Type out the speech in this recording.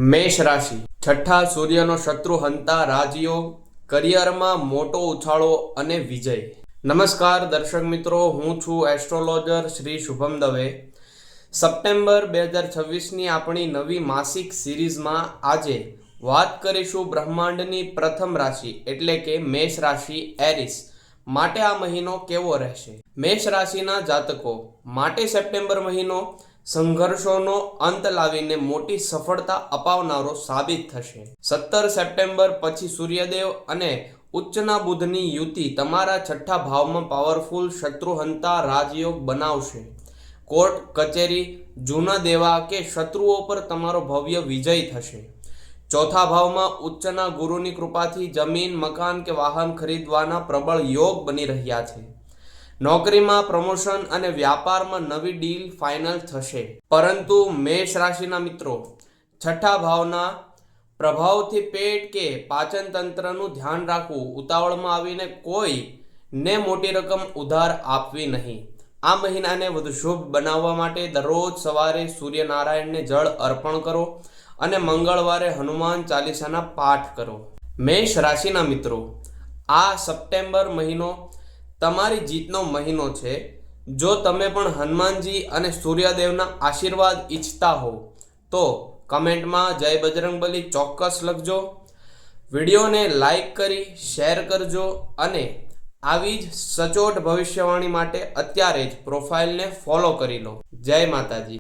મેષ રાશિ છઠ્ઠા સૂર્યનો શત્રુ હંતા રાજયોગ, કરિયરમાં મોટો ઉછાળો અને વિજય. નમસ્કાર દર્શક મિત્રો, હું છું એસ્ટ્રોલોજર શ્રી શુભમ દવે. સપ્ટેમ્બર 2026ની આપણી નવી માસિક સિરીઝમાં આજે વાત કરીશું બ્રહ્માંડની પ્રથમ રાશિ એટલે કે મેષ રાશિ એરિસ માટે આ મહિનો કેવો રહેશે. મેષ રાશિના જાતકો માટે સપ્ટેમ્બર મહિનો સંઘર્ષોનો અંત લાવીને મોટી સફળતા અપાવનારો સાબિત થશે. 17 સપ્ટેમ્બર પછી સૂર્યદેવ અને ઉચ્ચના બુધની યુતિ તમારા છઠ્ઠા ભાવમાં પાવરફુલ શત્રુહંતા રાજયોગ બનાવશે. કોર્ટ કચેરી, જૂના દેવા કે શત્રુઓ પર તમારો ભવ્ય વિજય થશે. ચોથા ભાવમાં ઉચ્ચના ગુરુની કૃપાથી જમીન, મકાન કે વાહન ખરીદવાના પ્રબળ યોગ બની રહ્યા છે. નોકરીમાં પ્રમોશન અને વ્યાપારમાં નવી ડીલ ફાઇનલ થશે. પરંતુ મેષ રાશિના મિત્રો, છઠ્ઠા ભાવના પ્રભાવથી પેટ કે પાચન તંત્રનું ધ્યાન રાખવું. ઉતાવળમાં આવીને કોઈને મોટી રકમ ઉધાર આપવી નહીં. આ મહિનાને વધુ શુભ બનાવવા માટે દરરોજ સવારે સૂર્યનારાયણને જળ અર્પણ કરો અને મંગળવારે હનુમાન ચાલીસાના પાઠ કરો. મેષ રાશિના મિત્રો, આ સપ્ટેમ્બર મહિનો તમારી જીતનો મહિનો છે. જો તમે પણ હનુમાનજી અને સૂર્યદેવના આશીર્વાદ ઈચ્છતા હો તો કમેન્ટમાં જય બજરંગબલી ચોક્કસ લખજો. વિડીયોને લાઈક કરી શેર કરજો અને આવી જ સચોટ ભવિષ્યવાણી માટે અત્યારે જ પ્રોફાઇલને ફોલો કરી લો. જય માતાજી.